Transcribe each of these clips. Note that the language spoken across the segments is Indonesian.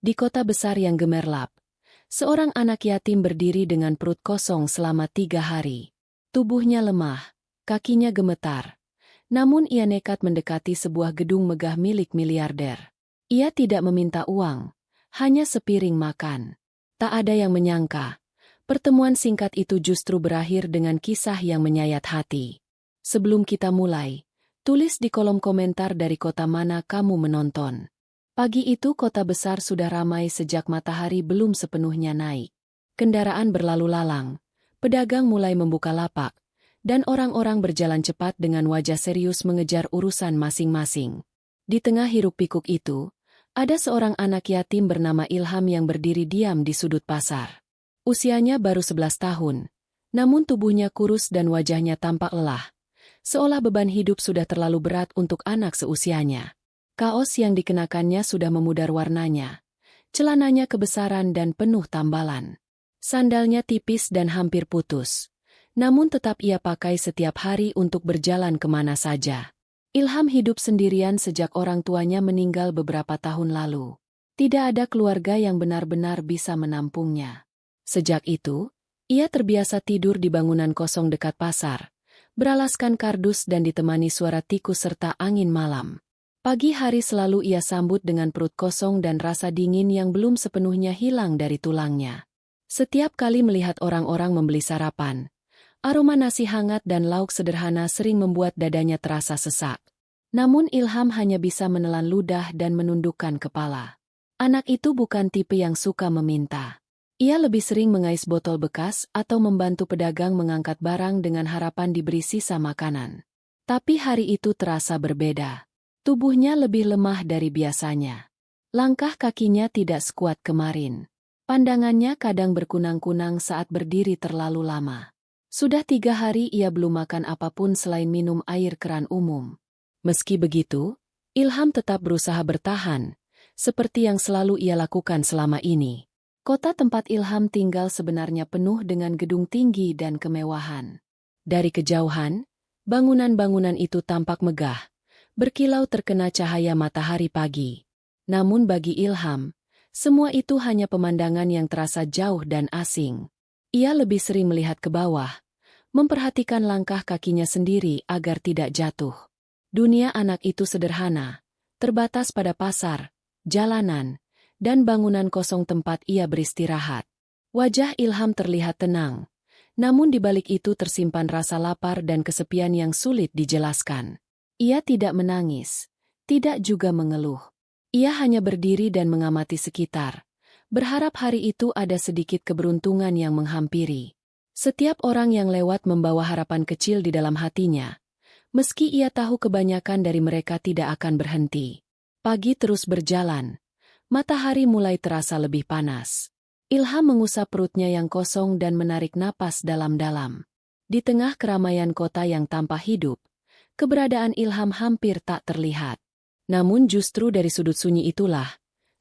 Di kota besar yang gemerlap, seorang anak yatim berdiri dengan perut kosong selama 3 hari. Tubuhnya lemah, kakinya gemetar. Namun ia nekat mendekati sebuah gedung megah milik miliarder. Ia tidak meminta uang, hanya sepiring makan. Tak ada yang menyangka, pertemuan singkat itu justru berakhir dengan kisah yang menyayat hati. Sebelum kita mulai, tulis di kolom komentar dari kota mana kamu menonton. Pagi itu kota besar sudah ramai sejak matahari belum sepenuhnya naik. Kendaraan berlalu lalang, pedagang mulai membuka lapak, dan orang-orang berjalan cepat dengan wajah serius mengejar urusan masing-masing. Di tengah hiruk-pikuk itu, ada seorang anak yatim bernama Ilham yang berdiri diam di sudut pasar. Usianya baru 11 tahun, namun tubuhnya kurus dan wajahnya tampak lelah, seolah beban hidup sudah terlalu berat untuk anak seusianya. Kaos yang dikenakannya sudah memudar warnanya, celananya kebesaran dan penuh tambalan. Sandalnya tipis dan hampir putus, namun tetap ia pakai setiap hari untuk berjalan kemana saja. Ilham hidup sendirian sejak orang tuanya meninggal beberapa tahun lalu. Tidak ada keluarga yang benar-benar bisa menampungnya. Sejak itu, ia terbiasa tidur di bangunan kosong dekat pasar, beralaskan kardus dan ditemani suara tikus serta angin malam. Pagi hari selalu ia sambut dengan perut kosong dan rasa dingin yang belum sepenuhnya hilang dari tulangnya. Setiap kali melihat orang-orang membeli sarapan, aroma nasi hangat dan lauk sederhana sering membuat dadanya terasa sesak. Namun Ilham hanya bisa menelan ludah dan menundukkan kepala. Anak itu bukan tipe yang suka meminta. Ia lebih sering mengais botol bekas atau membantu pedagang mengangkat barang dengan harapan diberi sisa makanan. Tapi hari itu terasa berbeda. Tubuhnya lebih lemah dari biasanya. Langkah kakinya tidak sekuat kemarin. Pandangannya kadang berkunang-kunang saat berdiri terlalu lama. Sudah 3 hari ia belum makan apapun selain minum air keran umum. Meski begitu, Ilham tetap berusaha bertahan, seperti yang selalu ia lakukan selama ini. Kota tempat Ilham tinggal sebenarnya penuh dengan gedung tinggi dan kemewahan. Dari kejauhan, bangunan-bangunan itu tampak megah, berkilau terkena cahaya matahari pagi. Namun bagi Ilham, semua itu hanya pemandangan yang terasa jauh dan asing. Ia lebih sering melihat ke bawah, memperhatikan langkah kakinya sendiri agar tidak jatuh. Dunia anak itu sederhana, terbatas pada pasar, jalanan, dan bangunan kosong tempat ia beristirahat. Wajah Ilham terlihat tenang, namun di balik itu tersimpan rasa lapar dan kesepian yang sulit dijelaskan. Ia tidak menangis, tidak juga mengeluh. Ia hanya berdiri dan mengamati sekitar, berharap hari itu ada sedikit keberuntungan yang menghampiri. Setiap orang yang lewat membawa harapan kecil di dalam hatinya, meski ia tahu kebanyakan dari mereka tidak akan berhenti. Pagi terus berjalan, matahari mulai terasa lebih panas. Ilham mengusap perutnya yang kosong dan menarik napas dalam-dalam. Di tengah keramaian kota yang tanpa hidup, keberadaan Ilham hampir tak terlihat. Namun justru dari sudut sunyi itulah,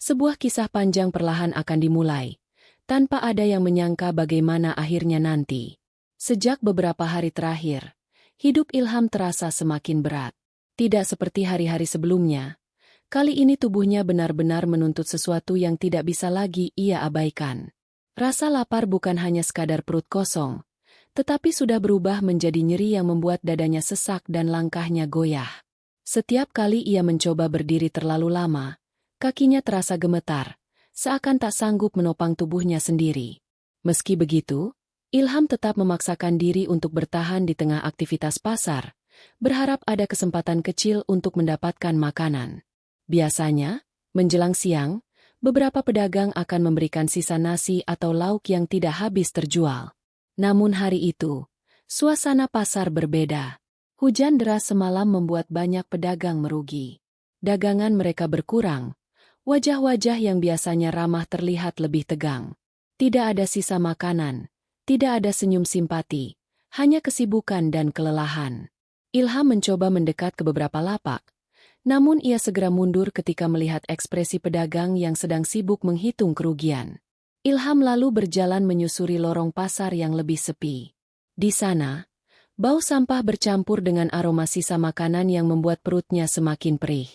sebuah kisah panjang perlahan akan dimulai, tanpa ada yang menyangka bagaimana akhirnya nanti. Sejak beberapa hari terakhir, hidup Ilham terasa semakin berat. Tidak seperti hari-hari sebelumnya, kali ini tubuhnya benar-benar menuntut sesuatu yang tidak bisa lagi ia abaikan. Rasa lapar bukan hanya sekadar perut kosong, tetapi sudah berubah menjadi nyeri yang membuat dadanya sesak dan langkahnya goyah. Setiap kali ia mencoba berdiri terlalu lama, kakinya terasa gemetar, seakan tak sanggup menopang tubuhnya sendiri. Meski begitu, Ilham tetap memaksakan diri untuk bertahan di tengah aktivitas pasar, berharap ada kesempatan kecil untuk mendapatkan makanan. Biasanya, menjelang siang, beberapa pedagang akan memberikan sisa nasi atau lauk yang tidak habis terjual. Namun hari itu, suasana pasar berbeda. Hujan deras semalam membuat banyak pedagang merugi. Dagangan mereka berkurang, wajah-wajah yang biasanya ramah terlihat lebih tegang. Tidak ada sisa makanan, tidak ada senyum simpati, hanya kesibukan dan kelelahan. Ilham mencoba mendekat ke beberapa lapak, namun ia segera mundur ketika melihat ekspresi pedagang yang sedang sibuk menghitung kerugian. Ilham lalu berjalan menyusuri lorong pasar yang lebih sepi. Di sana, bau sampah bercampur dengan aroma sisa makanan yang membuat perutnya semakin perih.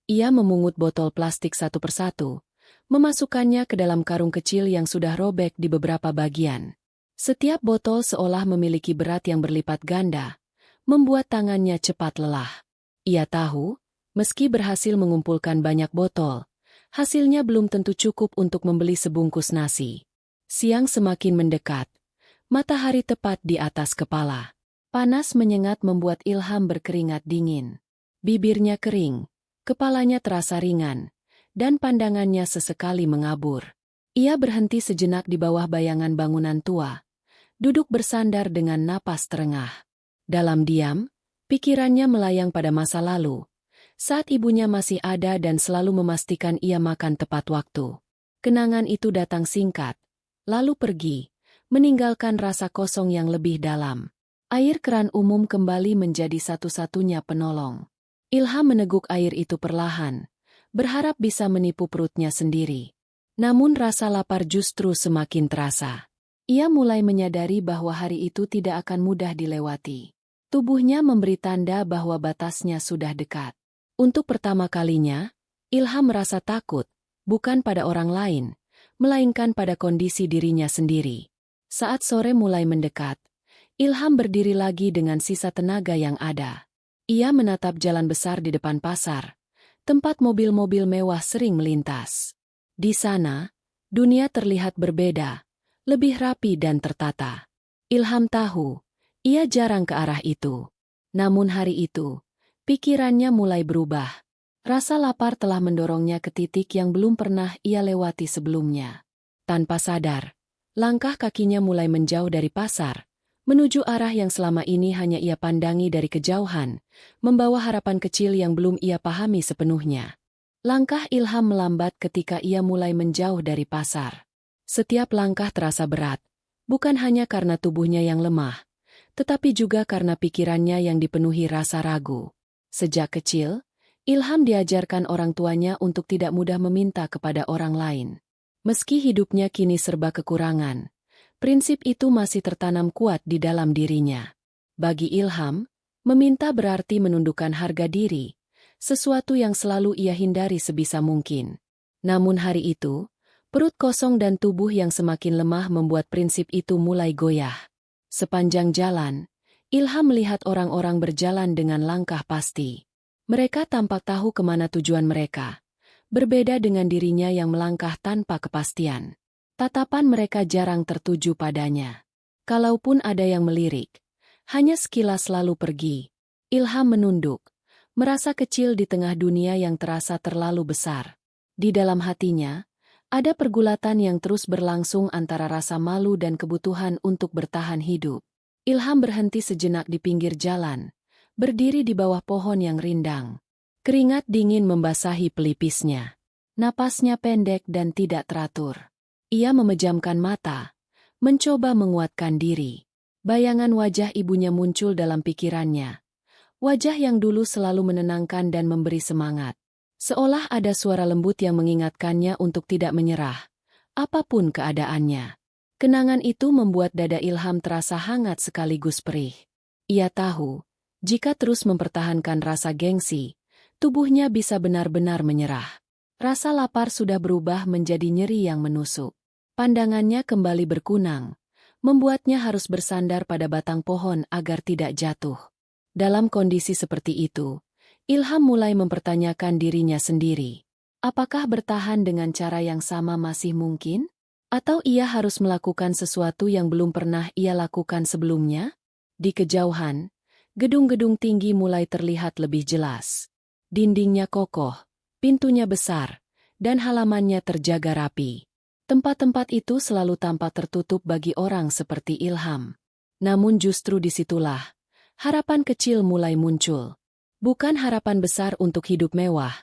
Ia memungut botol plastik satu persatu, memasukkannya ke dalam karung kecil yang sudah robek di beberapa bagian. Setiap botol seolah memiliki berat yang berlipat ganda, membuat tangannya cepat lelah. Ia tahu, meski berhasil mengumpulkan banyak botol, hasilnya belum tentu cukup untuk membeli sebungkus nasi. Siang semakin mendekat, matahari tepat di atas kepala. Panas menyengat membuat Ilham berkeringat dingin. Bibirnya kering, kepalanya terasa ringan, dan pandangannya sesekali mengabur. Ia berhenti sejenak di bawah bayangan bangunan tua, duduk bersandar dengan napas terengah. Dalam diam, pikirannya melayang pada masa lalu, saat ibunya masih ada dan selalu memastikan ia makan tepat waktu. Kenangan itu datang singkat, lalu pergi, meninggalkan rasa kosong yang lebih dalam. Air keran umum kembali menjadi satu-satunya penolong. Ilham meneguk air itu perlahan, berharap bisa menipu perutnya sendiri. Namun rasa lapar justru semakin terasa. Ia mulai menyadari bahwa hari itu tidak akan mudah dilewati. Tubuhnya memberi tanda bahwa batasnya sudah dekat. Untuk pertama kalinya, Ilham merasa takut, bukan pada orang lain, melainkan pada kondisi dirinya sendiri. Saat sore mulai mendekat, Ilham berdiri lagi dengan sisa tenaga yang ada. Ia menatap jalan besar di depan pasar, tempat mobil-mobil mewah sering melintas. Di sana, dunia terlihat berbeda, lebih rapi dan tertata. Ilham tahu, ia jarang ke arah itu. Namun hari itu, pikirannya mulai berubah. Rasa lapar telah mendorongnya ke titik yang belum pernah ia lewati sebelumnya. Tanpa sadar, langkah kakinya mulai menjauh dari pasar, menuju arah yang selama ini hanya ia pandangi dari kejauhan, membawa harapan kecil yang belum ia pahami sepenuhnya. Langkah Ilham melambat ketika ia mulai menjauh dari pasar. Setiap langkah terasa berat, bukan hanya karena tubuhnya yang lemah, tetapi juga karena pikirannya yang dipenuhi rasa ragu. Sejak kecil, Ilham diajarkan orang tuanya untuk tidak mudah meminta kepada orang lain. Meski hidupnya kini serba kekurangan, prinsip itu masih tertanam kuat di dalam dirinya. Bagi Ilham, meminta berarti menundukkan harga diri, sesuatu yang selalu ia hindari sebisa mungkin. Namun hari itu, perut kosong dan tubuh yang semakin lemah membuat prinsip itu mulai goyah. Sepanjang jalan, Ilham melihat orang-orang berjalan dengan langkah pasti. Mereka tampak tahu kemana tujuan mereka, berbeda dengan dirinya yang melangkah tanpa kepastian. Tatapan mereka jarang tertuju padanya. Kalaupun ada yang melirik, hanya sekilas lalu pergi. Ilham menunduk, merasa kecil di tengah dunia yang terasa terlalu besar. Di dalam hatinya, ada pergulatan yang terus berlangsung antara rasa malu dan kebutuhan untuk bertahan hidup. Ilham berhenti sejenak di pinggir jalan, berdiri di bawah pohon yang rindang. Keringat dingin membasahi pelipisnya. Napasnya pendek dan tidak teratur. Ia memejamkan mata, mencoba menguatkan diri. Bayangan wajah ibunya muncul dalam pikirannya. Wajah yang dulu selalu menenangkan dan memberi semangat. Seolah ada suara lembut yang mengingatkannya untuk tidak menyerah, apapun keadaannya. Kenangan itu membuat dada Ilham terasa hangat sekaligus perih. Ia tahu, jika terus mempertahankan rasa gengsi, tubuhnya bisa benar-benar menyerah. Rasa lapar sudah berubah menjadi nyeri yang menusuk. Pandangannya kembali berkunang, membuatnya harus bersandar pada batang pohon agar tidak jatuh. Dalam kondisi seperti itu, Ilham mulai mempertanyakan dirinya sendiri. Apakah bertahan dengan cara yang sama masih mungkin? Atau ia harus melakukan sesuatu yang belum pernah ia lakukan sebelumnya? Di kejauhan, gedung-gedung tinggi mulai terlihat lebih jelas. Dindingnya kokoh, pintunya besar, dan halamannya terjaga rapi. Tempat-tempat itu selalu tampak tertutup bagi orang seperti Ilham. Namun justru disitulah, harapan kecil mulai muncul. Bukan harapan besar untuk hidup mewah,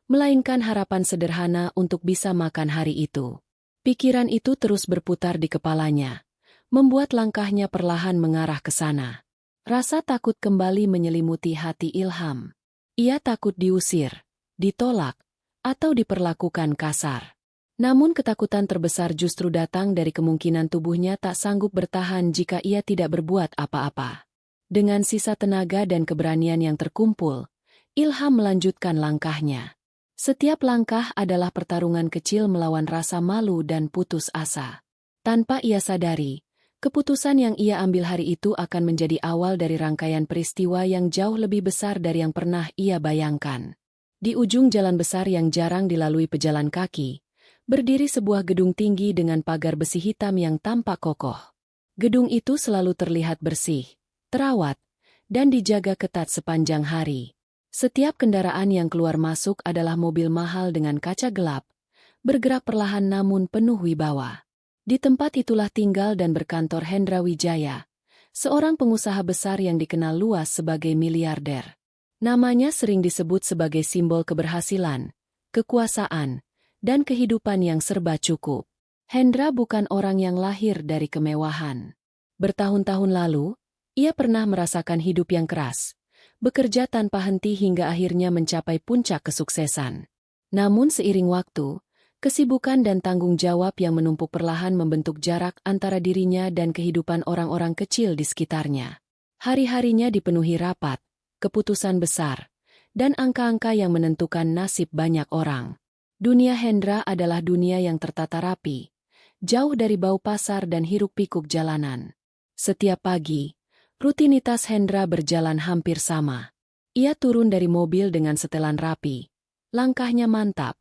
melainkan harapan sederhana untuk bisa makan hari itu. Pikiran itu terus berputar di kepalanya, membuat langkahnya perlahan mengarah ke sana. Rasa takut kembali menyelimuti hati Ilham. Ia takut diusir, ditolak, atau diperlakukan kasar. Namun ketakutan terbesar justru datang dari kemungkinan tubuhnya tak sanggup bertahan jika ia tidak berbuat apa-apa. Dengan sisa tenaga dan keberanian yang terkumpul, Ilham melanjutkan langkahnya. Setiap langkah adalah pertarungan kecil melawan rasa malu dan putus asa. Tanpa ia sadari, keputusan yang ia ambil hari itu akan menjadi awal dari rangkaian peristiwa yang jauh lebih besar dari yang pernah ia bayangkan. Di ujung jalan besar yang jarang dilalui pejalan kaki, berdiri sebuah gedung tinggi dengan pagar besi hitam yang tampak kokoh. Gedung itu selalu terlihat bersih, terawat, dan dijaga ketat sepanjang hari. Setiap kendaraan yang keluar masuk adalah mobil mahal dengan kaca gelap, bergerak perlahan namun penuh wibawa. Di tempat itulah tinggal dan berkantor Hendra Wijaya, seorang pengusaha besar yang dikenal luas sebagai miliarder. Namanya sering disebut sebagai simbol keberhasilan, kekuasaan, dan kehidupan yang serba cukup. Hendra bukan orang yang lahir dari kemewahan. Bertahun-tahun lalu, ia pernah merasakan hidup yang keras, bekerja tanpa henti hingga akhirnya mencapai puncak kesuksesan. Namun seiring waktu, kesibukan dan tanggung jawab yang menumpuk perlahan membentuk jarak antara dirinya dan kehidupan orang-orang kecil di sekitarnya. Hari-harinya dipenuhi rapat, keputusan besar, dan angka-angka yang menentukan nasib banyak orang. Dunia Hendra adalah dunia yang tertata rapi, jauh dari bau pasar dan hiruk-pikuk jalanan. Setiap pagi, rutinitas Hendra berjalan hampir sama. Ia turun dari mobil dengan setelan rapi. Langkahnya mantap,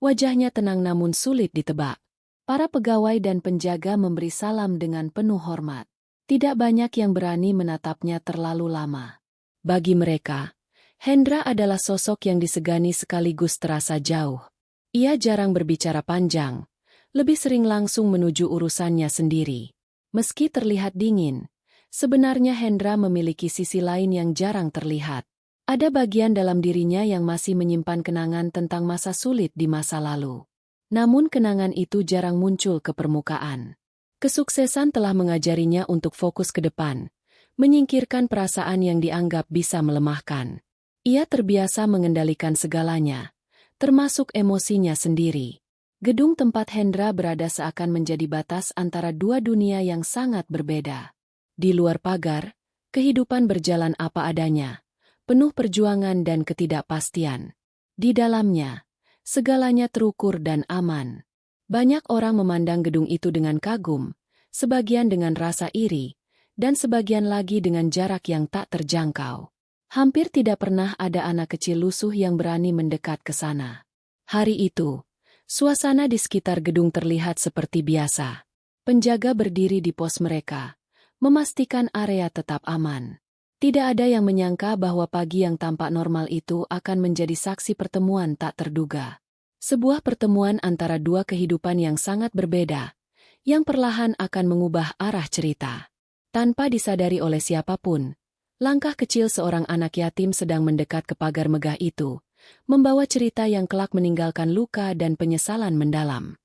wajahnya tenang namun sulit ditebak. Para pegawai dan penjaga memberi salam dengan penuh hormat. Tidak banyak yang berani menatapnya terlalu lama. Bagi mereka, Hendra adalah sosok yang disegani sekaligus terasa jauh. Ia jarang berbicara panjang, lebih sering langsung menuju urusannya sendiri. Meski terlihat dingin, sebenarnya Hendra memiliki sisi lain yang jarang terlihat. Ada bagian dalam dirinya yang masih menyimpan kenangan tentang masa sulit di masa lalu. Namun kenangan itu jarang muncul ke permukaan. Kesuksesan telah mengajarinya untuk fokus ke depan, menyingkirkan perasaan yang dianggap bisa melemahkan. Ia terbiasa mengendalikan segalanya, termasuk emosinya sendiri. Gedung tempat Hendra berada seakan menjadi batas antara dua dunia yang sangat berbeda. Di luar pagar, kehidupan berjalan apa adanya, penuh perjuangan dan ketidakpastian. Di dalamnya, segalanya terukur dan aman. Banyak orang memandang gedung itu dengan kagum, sebagian dengan rasa iri, dan sebagian lagi dengan jarak yang tak terjangkau. Hampir tidak pernah ada anak kecil lusuh yang berani mendekat ke sana. Hari itu, suasana di sekitar gedung terlihat seperti biasa. Penjaga berdiri di pos mereka, memastikan area tetap aman. Tidak ada yang menyangka bahwa pagi yang tampak normal itu akan menjadi saksi pertemuan tak terduga. Sebuah pertemuan antara dua kehidupan yang sangat berbeda, yang perlahan akan mengubah arah cerita. Tanpa disadari oleh siapapun, langkah kecil seorang anak yatim sedang mendekat ke pagar megah itu, membawa cerita yang kelak meninggalkan luka dan penyesalan mendalam.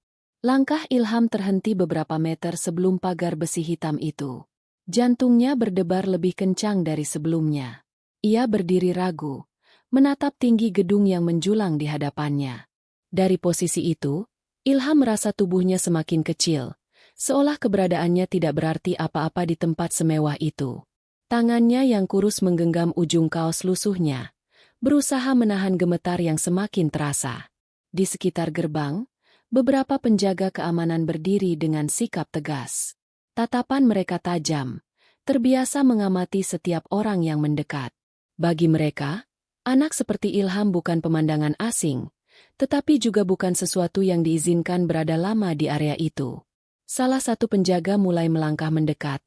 Langkah Ilham terhenti beberapa meter sebelum pagar besi hitam itu. Jantungnya berdebar lebih kencang dari sebelumnya. Ia berdiri ragu, menatap tinggi gedung yang menjulang di hadapannya. Dari posisi itu, Ilham merasa tubuhnya semakin kecil, seolah keberadaannya tidak berarti apa-apa di tempat semewah itu. Tangannya yang kurus menggenggam ujung kaos lusuhnya, berusaha menahan gemetar yang semakin terasa. Di sekitar gerbang, beberapa penjaga keamanan berdiri dengan sikap tegas. Tatapan mereka tajam, terbiasa mengamati setiap orang yang mendekat. Bagi mereka, anak seperti Ilham bukan pemandangan asing, tetapi juga bukan sesuatu yang diizinkan berada lama di area itu. Salah satu penjaga mulai melangkah mendekat.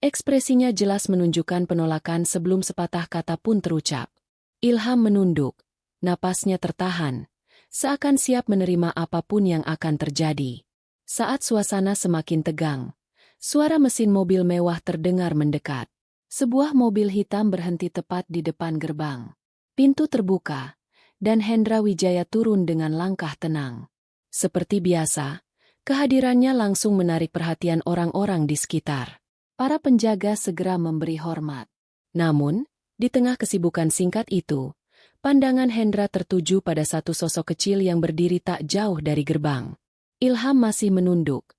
Ekspresinya jelas menunjukkan penolakan sebelum sepatah kata pun terucap. Ilham menunduk, napasnya tertahan, seakan siap menerima apapun yang akan terjadi. Saat suasana semakin tegang, suara mesin mobil mewah terdengar mendekat. Sebuah mobil hitam berhenti tepat di depan gerbang. Pintu terbuka, dan Hendra Wijaya turun dengan langkah tenang. Seperti biasa, kehadirannya langsung menarik perhatian orang-orang di sekitar. Para penjaga segera memberi hormat. Namun, di tengah kesibukan singkat itu, pandangan Hendra tertuju pada satu sosok kecil yang berdiri tak jauh dari gerbang. Ilham masih menunduk,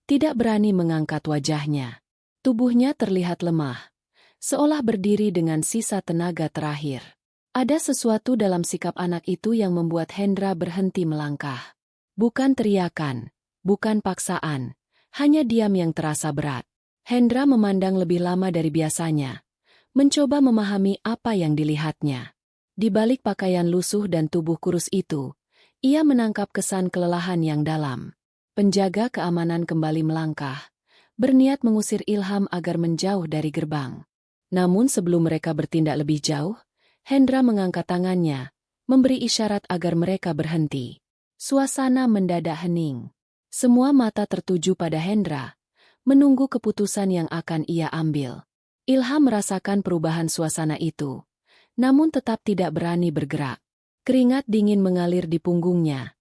tidak berani mengangkat wajahnya. Tubuhnya terlihat lemah, seolah berdiri dengan sisa tenaga terakhir. Ada sesuatu dalam sikap anak itu yang membuat Hendra berhenti melangkah. Bukan teriakan, bukan paksaan, hanya diam yang terasa berat. Hendra memandang lebih lama dari biasanya, mencoba memahami apa yang dilihatnya. Di balik pakaian lusuh dan tubuh kurus itu, ia menangkap kesan kelelahan yang dalam. Penjaga keamanan kembali melangkah, berniat mengusir Ilham agar menjauh dari gerbang. Namun sebelum mereka bertindak lebih jauh, Hendra mengangkat tangannya, memberi isyarat agar mereka berhenti. Suasana mendadak hening. Semua mata tertuju pada Hendra, menunggu keputusan yang akan ia ambil. Ilham merasakan perubahan suasana itu, namun tetap tidak berani bergerak. Keringat dingin mengalir di punggungnya.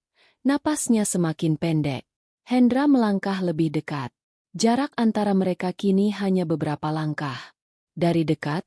Napasnya semakin pendek. Hendra melangkah lebih dekat. Jarak antara mereka kini hanya beberapa langkah. Dari dekat,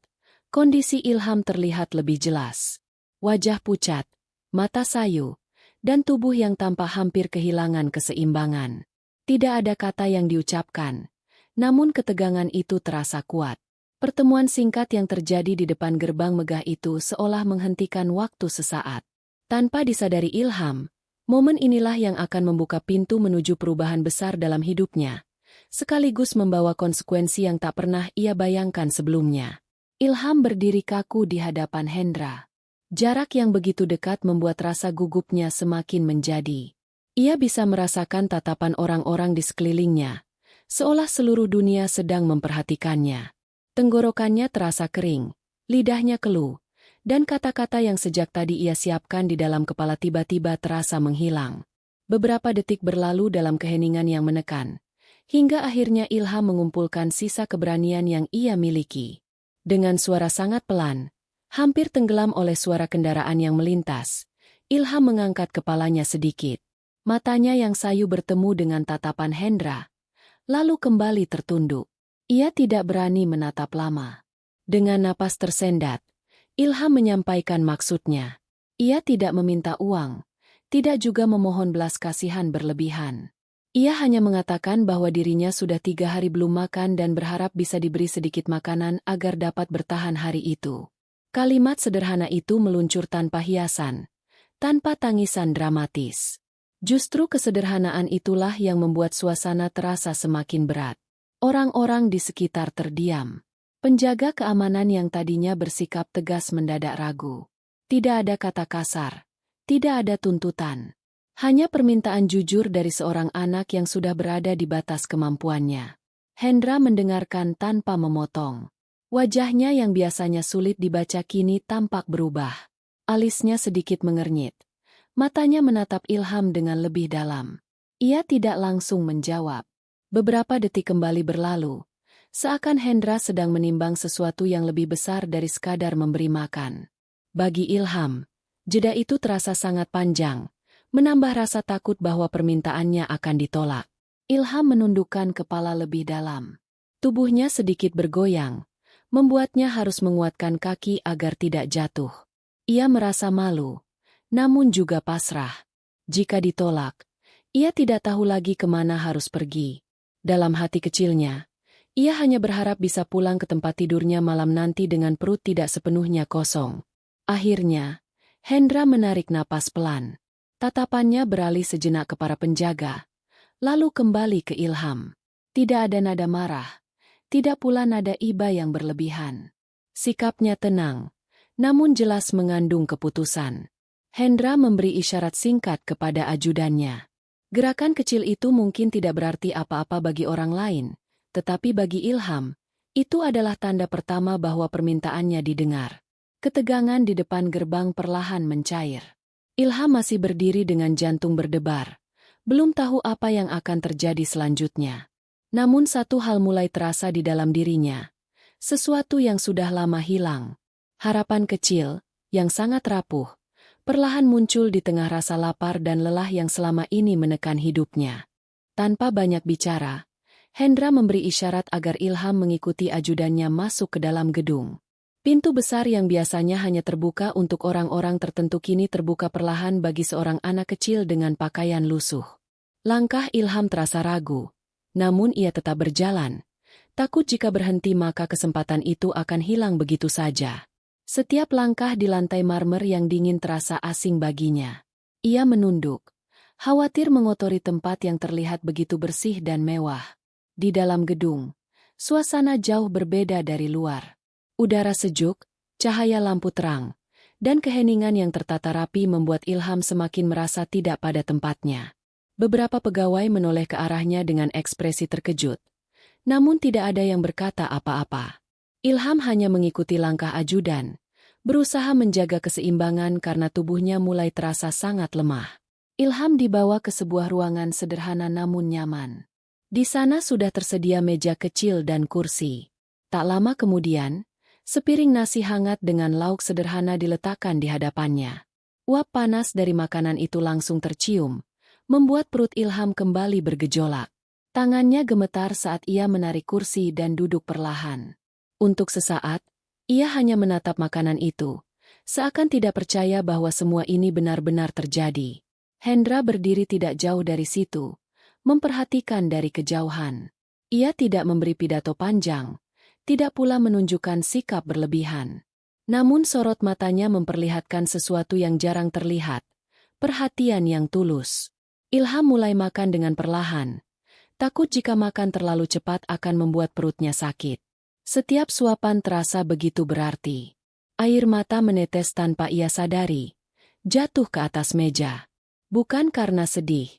kondisi Ilham terlihat lebih jelas. Wajah pucat, mata sayu, dan tubuh yang tampak hampir kehilangan keseimbangan. Tidak ada kata yang diucapkan, namun ketegangan itu terasa kuat. Pertemuan singkat yang terjadi di depan gerbang megah itu seolah menghentikan waktu sesaat. Tanpa disadari Ilham, momen inilah yang akan membuka pintu menuju perubahan besar dalam hidupnya, sekaligus membawa konsekuensi yang tak pernah ia bayangkan sebelumnya. Ilham berdiri kaku di hadapan Hendra. Jarak yang begitu dekat membuat rasa gugupnya semakin menjadi. Ia bisa merasakan tatapan orang-orang di sekelilingnya, seolah seluruh dunia sedang memperhatikannya. Tenggorokannya terasa kering, lidahnya keluh, dan kata-kata yang sejak tadi ia siapkan di dalam kepala tiba-tiba terasa menghilang. Beberapa detik berlalu dalam keheningan yang menekan, hingga akhirnya Ilham mengumpulkan sisa keberanian yang ia miliki. Dengan suara sangat pelan, hampir tenggelam oleh suara kendaraan yang melintas, Ilham mengangkat kepalanya sedikit. Matanya yang sayu bertemu dengan tatapan Hendra, lalu kembali tertunduk. Ia tidak berani menatap lama. Dengan napas tersendat, Ilham menyampaikan maksudnya. Ia tidak meminta uang, tidak juga memohon belas kasihan berlebihan. Ia hanya mengatakan bahwa dirinya sudah 3 hari belum makan dan berharap bisa diberi sedikit makanan agar dapat bertahan hari itu. Kalimat sederhana itu meluncur tanpa hiasan, tanpa tangisan dramatis. Justru kesederhanaan itulah yang membuat suasana terasa semakin berat. Orang-orang di sekitar terdiam. Penjaga keamanan yang tadinya bersikap tegas mendadak ragu. Tidak ada kata kasar, tidak ada tuntutan. Hanya permintaan jujur dari seorang anak yang sudah berada di batas kemampuannya. Hendra mendengarkan tanpa memotong. Wajahnya yang biasanya sulit dibaca kini tampak berubah. Alisnya sedikit mengernyit. Matanya menatap Ilham dengan lebih dalam. Ia tidak langsung menjawab. Beberapa detik kembali berlalu, seakan Hendra sedang menimbang sesuatu yang lebih besar dari sekadar memberi makan. Bagi Ilham, jeda itu terasa sangat panjang, menambah rasa takut bahwa permintaannya akan ditolak. Ilham menundukkan kepala lebih dalam. Tubuhnya sedikit bergoyang, membuatnya harus menguatkan kaki agar tidak jatuh. Ia merasa malu, namun juga pasrah. Jika ditolak, ia tidak tahu lagi kemana harus pergi. Dalam hati kecilnya, ia hanya berharap bisa pulang ke tempat tidurnya malam nanti dengan perut tidak sepenuhnya kosong. Akhirnya, Hendra menarik napas pelan. Tatapannya beralih sejenak ke para penjaga, lalu kembali ke Ilham. Tidak ada nada marah, tidak pula nada iba yang berlebihan. Sikapnya tenang, namun jelas mengandung keputusan. Hendra memberi isyarat singkat kepada ajudannya. Gerakan kecil itu mungkin tidak berarti apa-apa bagi orang lain, tetapi bagi Ilham, itu adalah tanda pertama bahwa permintaannya didengar. Ketegangan di depan gerbang perlahan mencair. Ilham masih berdiri dengan jantung berdebar, belum tahu apa yang akan terjadi selanjutnya. Namun satu hal mulai terasa di dalam dirinya, sesuatu yang sudah lama hilang. Harapan kecil, yang sangat rapuh, perlahan muncul di tengah rasa lapar dan lelah yang selama ini menekan hidupnya. Tanpa banyak bicara, Hendra memberi isyarat agar Ilham mengikuti ajudannya masuk ke dalam gedung. Pintu besar yang biasanya hanya terbuka untuk orang-orang tertentu kini terbuka perlahan bagi seorang anak kecil dengan pakaian lusuh. Langkah Ilham terasa ragu, namun ia tetap berjalan. Takut jika berhenti maka kesempatan itu akan hilang begitu saja. Setiap langkah di lantai marmer yang dingin terasa asing baginya. Ia menunduk, khawatir mengotori tempat yang terlihat begitu bersih dan mewah. Di dalam gedung, suasana jauh berbeda dari luar. Udara sejuk, cahaya lampu terang, dan keheningan yang tertata rapi membuat Ilham semakin merasa tidak pada tempatnya. Beberapa pegawai menoleh ke arahnya dengan ekspresi terkejut. Namun tidak ada yang berkata apa-apa. Ilham hanya mengikuti langkah ajudan, berusaha menjaga keseimbangan karena tubuhnya mulai terasa sangat lemah. Ilham dibawa ke sebuah ruangan sederhana namun nyaman. Di sana sudah tersedia meja kecil dan kursi. Tak lama kemudian, sepiring nasi hangat dengan lauk sederhana diletakkan di hadapannya. Uap panas dari makanan itu langsung tercium, membuat perut Ilham kembali bergejolak. Tangannya gemetar saat ia menarik kursi dan duduk perlahan. Untuk sesaat, ia hanya menatap makanan itu, seakan tidak percaya bahwa semua ini benar-benar terjadi. Hendra berdiri tidak jauh dari situ, memperhatikan dari kejauhan. Ia tidak memberi pidato panjang, tidak pula menunjukkan sikap berlebihan. Namun sorot matanya memperlihatkan sesuatu yang jarang terlihat, perhatian yang tulus. Ilham mulai makan dengan perlahan, takut jika makan terlalu cepat akan membuat perutnya sakit. Setiap suapan terasa begitu berarti. Air mata menetes tanpa ia sadari, jatuh ke atas meja. Bukan karena sedih,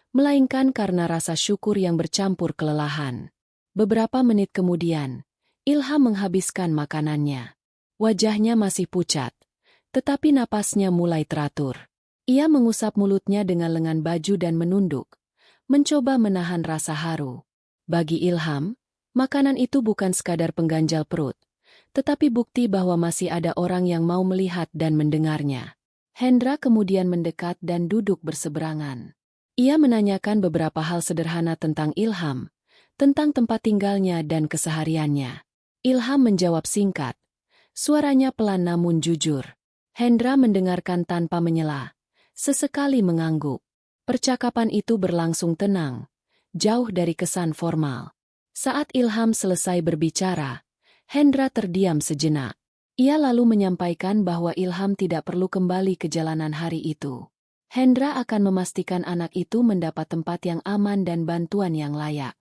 melainkan karena rasa syukur yang bercampur kelelahan. Beberapa menit kemudian, Ilham menghabiskan makanannya. Wajahnya masih pucat, tetapi napasnya mulai teratur. Ia mengusap mulutnya dengan lengan baju dan menunduk, mencoba menahan rasa haru. Bagi Ilham, makanan itu bukan sekadar pengganjal perut, tetapi bukti bahwa masih ada orang yang mau melihat dan mendengarnya. Hendra kemudian mendekat dan duduk berseberangan. Ia menanyakan beberapa hal sederhana tentang Ilham, tentang tempat tinggalnya dan kesehariannya. Ilham menjawab singkat, suaranya pelan namun jujur. Hendra mendengarkan tanpa menyela, sesekali mengangguk. Percakapan itu berlangsung tenang, jauh dari kesan formal. Saat Ilham selesai berbicara, Hendra terdiam sejenak. Ia lalu menyampaikan bahwa Ilham tidak perlu kembali ke jalanan hari itu. Hendra akan memastikan anak itu mendapat tempat yang aman dan bantuan yang layak.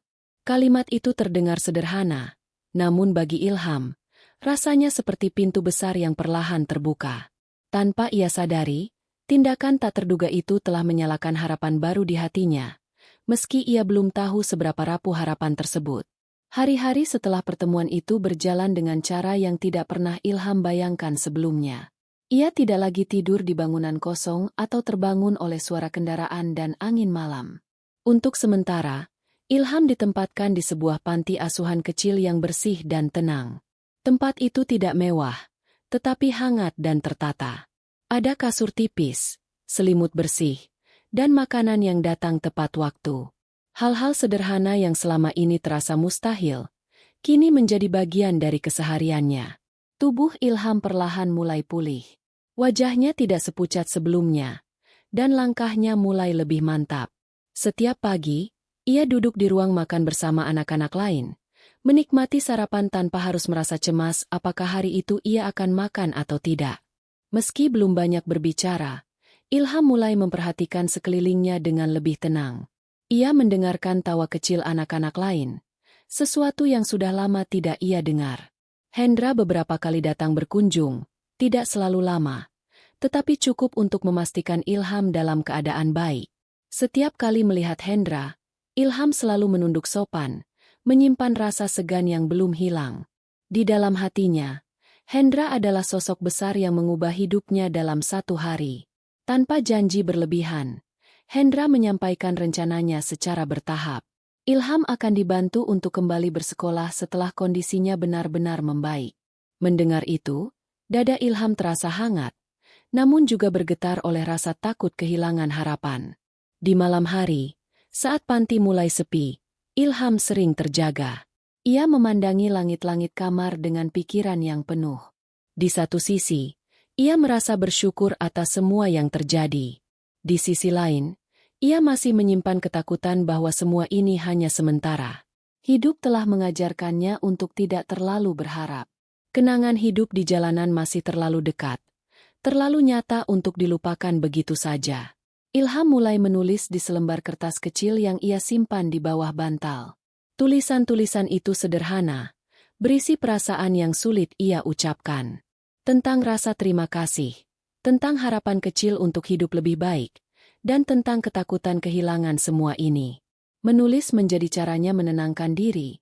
Kalimat itu terdengar sederhana, namun bagi Ilham, rasanya seperti pintu besar yang perlahan terbuka. Tanpa ia sadari, tindakan tak terduga itu telah menyalakan harapan baru di hatinya, meski ia belum tahu seberapa rapuh harapan tersebut. Hari-hari setelah pertemuan itu berjalan dengan cara yang tidak pernah Ilham bayangkan sebelumnya. Ia tidak lagi tidur di bangunan kosong atau terbangun oleh suara kendaraan dan angin malam. Untuk sementara, Ilham ditempatkan di sebuah panti asuhan kecil yang bersih dan tenang. Tempat itu tidak mewah, tetapi hangat dan tertata. Ada kasur tipis, selimut bersih, dan makanan yang datang tepat waktu. Hal-hal sederhana yang selama ini terasa mustahil, kini menjadi bagian dari kesehariannya. Tubuh Ilham perlahan mulai pulih. Wajahnya tidak sepucat sebelumnya, dan langkahnya mulai lebih mantap. Setiap pagi, ia duduk di ruang makan bersama anak-anak lain, menikmati sarapan tanpa harus merasa cemas apakah hari itu ia akan makan atau tidak. Meski belum banyak berbicara, Ilham mulai memperhatikan sekelilingnya dengan lebih tenang. Ia mendengarkan tawa kecil anak-anak lain, sesuatu yang sudah lama tidak ia dengar. Hendra beberapa kali datang berkunjung, tidak selalu lama, tetapi cukup untuk memastikan Ilham dalam keadaan baik. Setiap kali melihat Hendra, Ilham selalu menunduk sopan, menyimpan rasa segan yang belum hilang. Di dalam hatinya, Hendra adalah sosok besar yang mengubah hidupnya dalam satu hari. Tanpa janji berlebihan, Hendra menyampaikan rencananya secara bertahap. Ilham akan dibantu untuk kembali bersekolah setelah kondisinya benar-benar membaik. Mendengar itu, dada Ilham terasa hangat, namun juga bergetar oleh rasa takut kehilangan harapan. Di malam hari, saat panti mulai sepi, Ilham sering terjaga. Ia memandangi langit-langit kamar dengan pikiran yang penuh. Di satu sisi, ia merasa bersyukur atas semua yang terjadi. Di sisi lain, ia masih menyimpan ketakutan bahwa semua ini hanya sementara. Hidup telah mengajarkannya untuk tidak terlalu berharap. Kenangan hidup di jalanan masih terlalu dekat, terlalu nyata untuk dilupakan begitu saja. Ilham mulai menulis di selembar kertas kecil yang ia simpan di bawah bantal. Tulisan-tulisan itu sederhana, berisi perasaan yang sulit ia ucapkan. Tentang rasa terima kasih, tentang harapan kecil untuk hidup lebih baik, dan tentang ketakutan kehilangan semua ini. Menulis menjadi caranya menenangkan diri,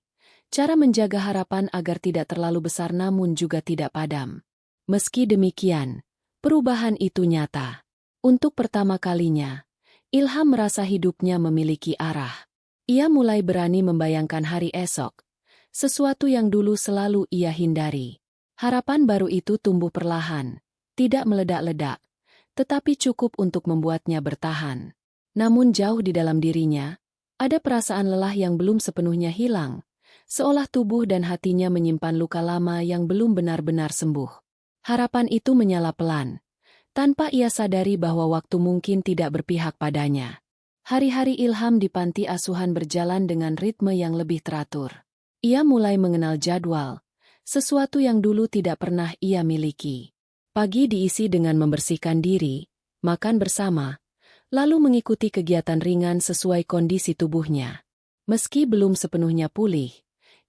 cara menjaga harapan agar tidak terlalu besar namun juga tidak padam. Meski demikian, perubahan itu nyata. Untuk pertama kalinya, Ilham merasa hidupnya memiliki arah. Ia mulai berani membayangkan hari esok, sesuatu yang dulu selalu ia hindari. Harapan baru itu tumbuh perlahan, tidak meledak-ledak, tetapi cukup untuk membuatnya bertahan. Namun jauh di dalam dirinya, ada perasaan lelah yang belum sepenuhnya hilang, seolah tubuh dan hatinya menyimpan luka lama yang belum benar-benar sembuh. Harapan itu menyala pelan, tanpa ia sadari bahwa waktu mungkin tidak berpihak padanya. Hari-hari Ilham di panti asuhan berjalan dengan ritme yang lebih teratur. Ia mulai mengenal jadwal, sesuatu yang dulu tidak pernah ia miliki. Pagi diisi dengan membersihkan diri, makan bersama, lalu mengikuti kegiatan ringan sesuai kondisi tubuhnya. Meski belum sepenuhnya pulih,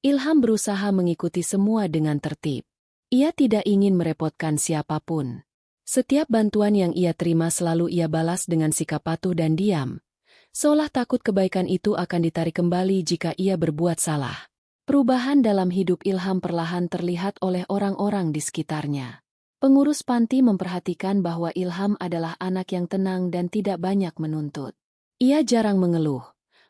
Ilham berusaha mengikuti semua dengan tertib. Ia tidak ingin merepotkan siapapun. Setiap bantuan yang ia terima selalu ia balas dengan sikap patuh dan diam, seolah takut kebaikan itu akan ditarik kembali jika ia berbuat salah. Perubahan dalam hidup Ilham perlahan terlihat oleh orang-orang di sekitarnya. Pengurus panti memperhatikan bahwa Ilham adalah anak yang tenang dan tidak banyak menuntut. Ia jarang mengeluh,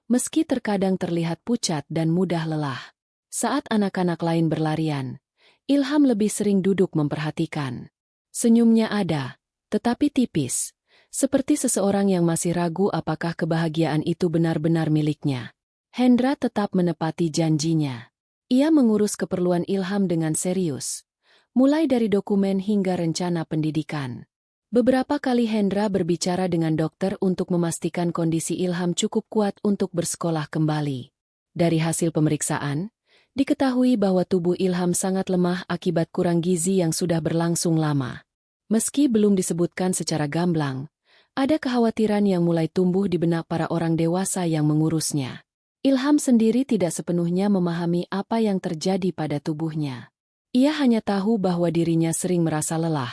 meski terkadang terlihat pucat dan mudah lelah. Saat anak-anak lain berlarian, Ilham lebih sering duduk memperhatikan. Senyumnya ada, tetapi tipis, seperti seseorang yang masih ragu apakah kebahagiaan itu benar-benar miliknya. Hendra tetap menepati janjinya. Ia mengurus keperluan Ilham dengan serius, mulai dari dokumen hingga rencana pendidikan. Beberapa kali Hendra berbicara dengan dokter untuk memastikan kondisi Ilham cukup kuat untuk bersekolah kembali. Dari hasil pemeriksaan, diketahui bahwa tubuh Ilham sangat lemah akibat kurang gizi yang sudah berlangsung lama. Meski belum disebutkan secara gamblang, ada kekhawatiran yang mulai tumbuh di benak para orang dewasa yang mengurusnya. Ilham sendiri tidak sepenuhnya memahami apa yang terjadi pada tubuhnya. Ia hanya tahu bahwa dirinya sering merasa lelah,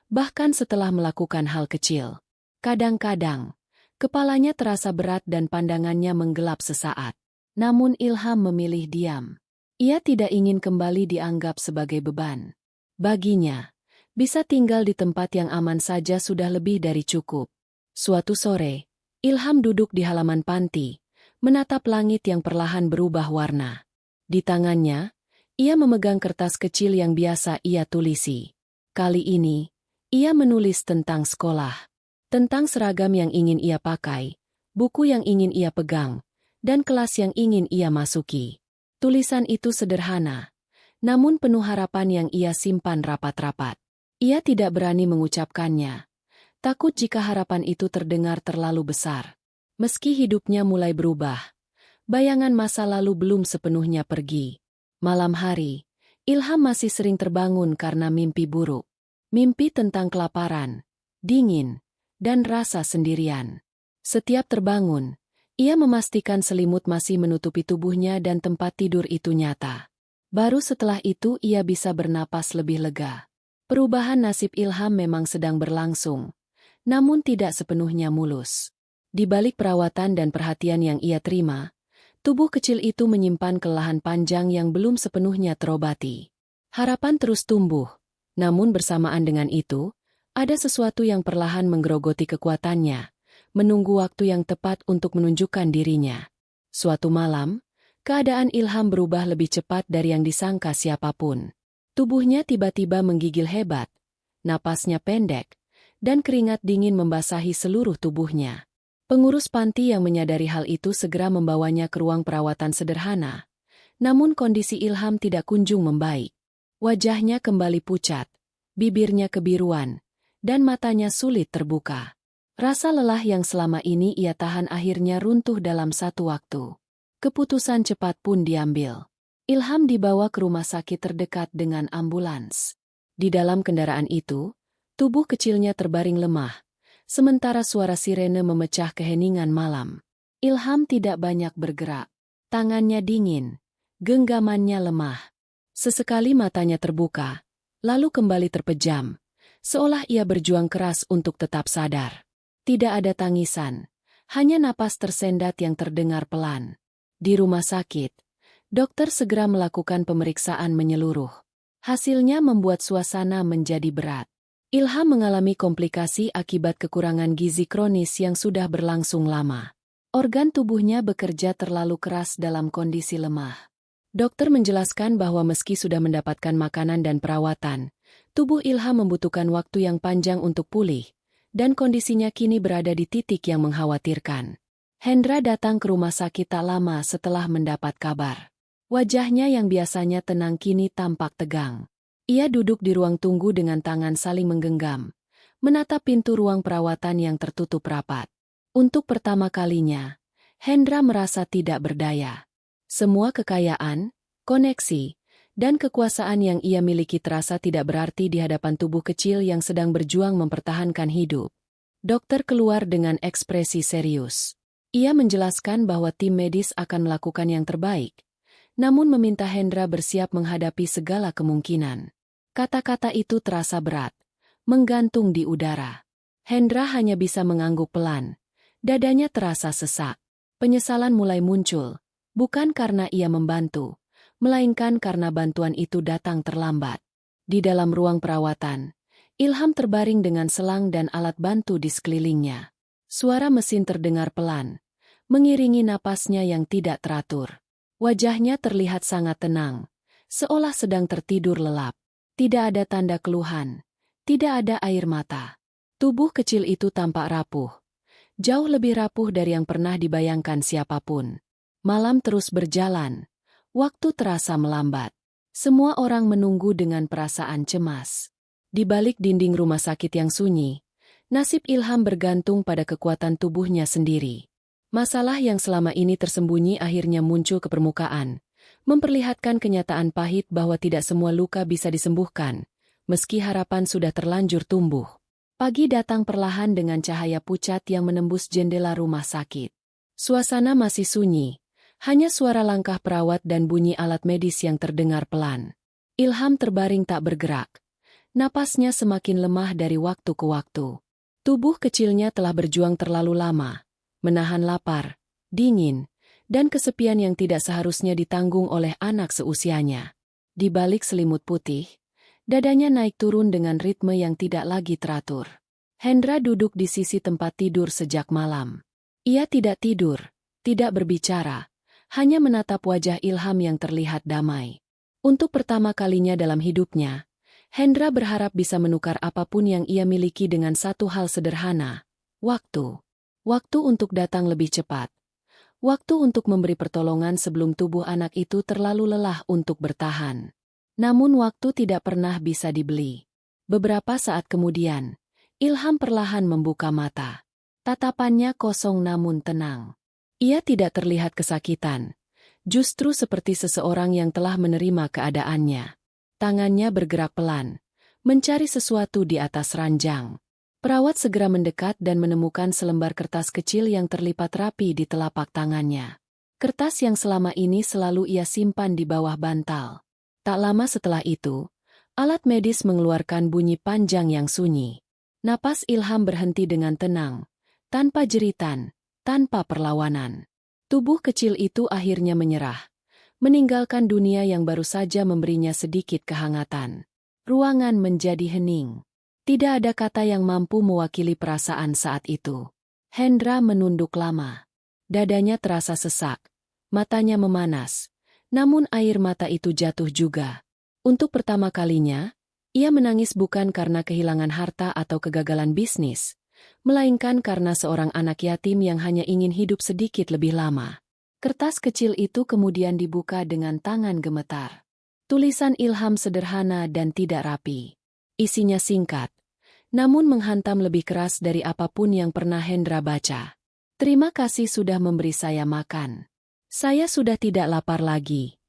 bahkan setelah melakukan hal kecil. Kadang-kadang, kepalanya terasa berat dan pandangannya menggelap sesaat. Namun Ilham memilih diam. Ia tidak ingin kembali dianggap sebagai beban. Baginya, bisa tinggal di tempat yang aman saja sudah lebih dari cukup. Suatu sore, Ilham duduk di halaman panti, menatap langit yang perlahan berubah warna. Di tangannya, ia memegang kertas kecil yang biasa ia tulisi. Kali ini, ia menulis tentang sekolah, tentang seragam yang ingin ia pakai, buku yang ingin ia pegang, dan kelas yang ingin ia masuki. Tulisan itu sederhana, namun penuh harapan yang ia simpan rapat-rapat. Ia tidak berani mengucapkannya, takut jika harapan itu terdengar terlalu besar. Meski hidupnya mulai berubah, bayangan masa lalu belum sepenuhnya pergi. Malam hari, Ilham masih sering terbangun karena mimpi buruk. Mimpi tentang kelaparan, dingin, dan rasa sendirian. Setiap terbangun, ia memastikan selimut masih menutupi tubuhnya dan tempat tidur itu nyata. Baru setelah itu ia bisa bernapas lebih lega. Perubahan nasib Ilham memang sedang berlangsung, namun tidak sepenuhnya mulus. Di balik perawatan dan perhatian yang ia terima, tubuh kecil itu menyimpan kelelahan panjang yang belum sepenuhnya terobati. Harapan terus tumbuh, namun bersamaan dengan itu, ada sesuatu yang perlahan menggerogoti kekuatannya, menunggu waktu yang tepat untuk menunjukkan dirinya. Suatu malam, keadaan Ilham berubah lebih cepat dari yang disangka siapapun. Tubuhnya tiba-tiba menggigil hebat, napasnya pendek, dan keringat dingin membasahi seluruh tubuhnya. Pengurus panti yang menyadari hal itu segera membawanya ke ruang perawatan sederhana. Namun kondisi Ilham tidak kunjung membaik. Wajahnya kembali pucat, bibirnya kebiruan, dan matanya sulit terbuka. Rasa lelah yang selama ini ia tahan akhirnya runtuh dalam satu waktu. Keputusan cepat pun diambil. Ilham dibawa ke rumah sakit terdekat dengan ambulans. Di dalam kendaraan itu, tubuh kecilnya terbaring lemah, sementara suara sirene memecah keheningan malam. Ilham tidak banyak bergerak. Tangannya dingin, genggamannya lemah. Sesekali matanya terbuka, lalu kembali terpejam, seolah ia berjuang keras untuk tetap sadar. Tidak ada tangisan, hanya napas tersendat yang terdengar pelan. Di rumah sakit, dokter segera melakukan pemeriksaan menyeluruh. Hasilnya membuat suasana menjadi berat. Ilham mengalami komplikasi akibat kekurangan gizi kronis yang sudah berlangsung lama. Organ tubuhnya bekerja terlalu keras dalam kondisi lemah. Dokter menjelaskan bahwa meski sudah mendapatkan makanan dan perawatan, tubuh Ilham membutuhkan waktu yang panjang untuk pulih, dan kondisinya kini berada di titik yang mengkhawatirkan. Hendra datang ke rumah sakit tak lama setelah mendapat kabar. Wajahnya yang biasanya tenang kini tampak tegang. Ia duduk di ruang tunggu dengan tangan saling menggenggam, menatap pintu ruang perawatan yang tertutup rapat. Untuk pertama kalinya, Hendra merasa tidak berdaya. Semua kekayaan, koneksi, dan kekuasaan yang ia miliki terasa tidak berarti di hadapan tubuh kecil yang sedang berjuang mempertahankan hidup. Dokter keluar dengan ekspresi serius. Ia menjelaskan bahwa tim medis akan melakukan yang terbaik, namun meminta Hendra bersiap menghadapi segala kemungkinan. Kata-kata itu terasa berat, menggantung di udara. Hendra hanya bisa mengangguk pelan. Dadanya terasa sesak. Penyesalan mulai muncul, bukan karena ia membantu, melainkan karena bantuan itu datang terlambat. Di dalam ruang perawatan, Ilham terbaring dengan selang dan alat bantu di sekelilingnya. Suara mesin terdengar pelan, mengiringi napasnya yang tidak teratur. Wajahnya terlihat sangat tenang, seolah sedang tertidur lelap. Tidak ada tanda keluhan, tidak ada air mata. Tubuh kecil itu tampak rapuh, jauh lebih rapuh dari yang pernah dibayangkan siapapun. Malam terus berjalan, waktu terasa melambat. Semua orang menunggu dengan perasaan cemas. Di balik dinding rumah sakit yang sunyi, nasib Ilham bergantung pada kekuatan tubuhnya sendiri. Masalah yang selama ini tersembunyi akhirnya muncul ke permukaan, memperlihatkan kenyataan pahit bahwa tidak semua luka bisa disembuhkan, meski harapan sudah terlanjur tumbuh. Pagi datang perlahan dengan cahaya pucat yang menembus jendela rumah sakit. Suasana masih sunyi, hanya suara langkah perawat dan bunyi alat medis yang terdengar pelan. Ilham terbaring tak bergerak. Napasnya semakin lemah dari waktu ke waktu. Tubuh kecilnya telah berjuang terlalu lama, menahan lapar, dingin, dan kesepian yang tidak seharusnya ditanggung oleh anak seusianya. Di balik selimut putih, dadanya naik turun dengan ritme yang tidak lagi teratur. Hendra duduk di sisi tempat tidur sejak malam. Ia tidak tidur, tidak berbicara, hanya menatap wajah Ilham yang terlihat damai. Untuk pertama kalinya dalam hidupnya, Hendra berharap bisa menukar apapun yang ia miliki dengan satu hal sederhana, waktu. Waktu untuk datang lebih cepat. Waktu untuk memberi pertolongan sebelum tubuh anak itu terlalu lelah untuk bertahan. Namun waktu tidak pernah bisa dibeli. Beberapa saat kemudian, Ilham perlahan membuka mata. Tatapannya kosong namun tenang. Ia tidak terlihat kesakitan, justru seperti seseorang yang telah menerima keadaannya. Tangannya bergerak pelan, mencari sesuatu di atas ranjang. Perawat segera mendekat dan menemukan selembar kertas kecil yang terlipat rapi di telapak tangannya. Kertas yang selama ini selalu ia simpan di bawah bantal. Tak lama setelah itu, alat medis mengeluarkan bunyi panjang yang sunyi. Napas Ilham berhenti dengan tenang, tanpa jeritan, tanpa perlawanan. Tubuh kecil itu akhirnya menyerah, meninggalkan dunia yang baru saja memberinya sedikit kehangatan. Ruangan menjadi hening. Tidak ada kata yang mampu mewakili perasaan saat itu. Hendra menunduk lama. Dadanya terasa sesak, matanya memanas, namun air mata itu jatuh juga. Untuk pertama kalinya, ia menangis bukan karena kehilangan harta atau kegagalan bisnis, melainkan karena seorang anak yatim yang hanya ingin hidup sedikit lebih lama. Kertas kecil itu kemudian dibuka dengan tangan gemetar. Tulisan Ilham sederhana dan tidak rapi. Isinya singkat, namun menghantam lebih keras dari apapun yang pernah Hendra baca. Terima kasih sudah memberi saya makan. Saya sudah tidak lapar lagi.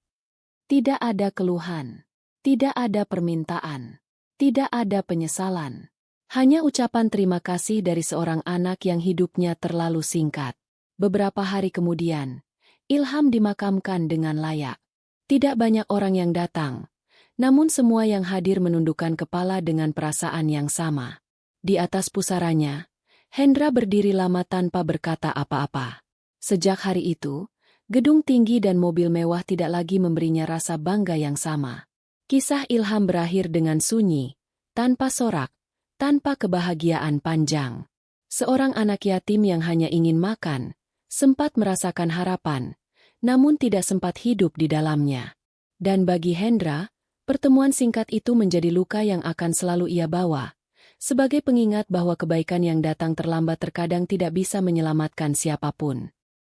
Tidak ada keluhan. Tidak ada permintaan. Tidak ada penyesalan. Hanya ucapan terima kasih dari seorang anak yang hidupnya terlalu singkat. Beberapa hari kemudian, Ilham dimakamkan dengan layak. Tidak banyak orang yang datang, namun semua yang hadir menundukkan kepala dengan perasaan yang sama. Di atas pusaranya, Hendra berdiri lama tanpa berkata apa-apa. Sejak hari itu, gedung tinggi dan mobil mewah tidak lagi memberinya rasa bangga yang sama. Kisah Ilham berakhir dengan sunyi, tanpa sorak, tanpa kebahagiaan panjang. Seorang anak yatim yang hanya ingin makan, sempat merasakan harapan, namun tidak sempat hidup di dalamnya. Dan bagi Hendra, pertemuan singkat itu menjadi luka yang akan selalu ia bawa, sebagai pengingat bahwa kebaikan yang datang terlambat terkadang tidak bisa menyelamatkan siapapun.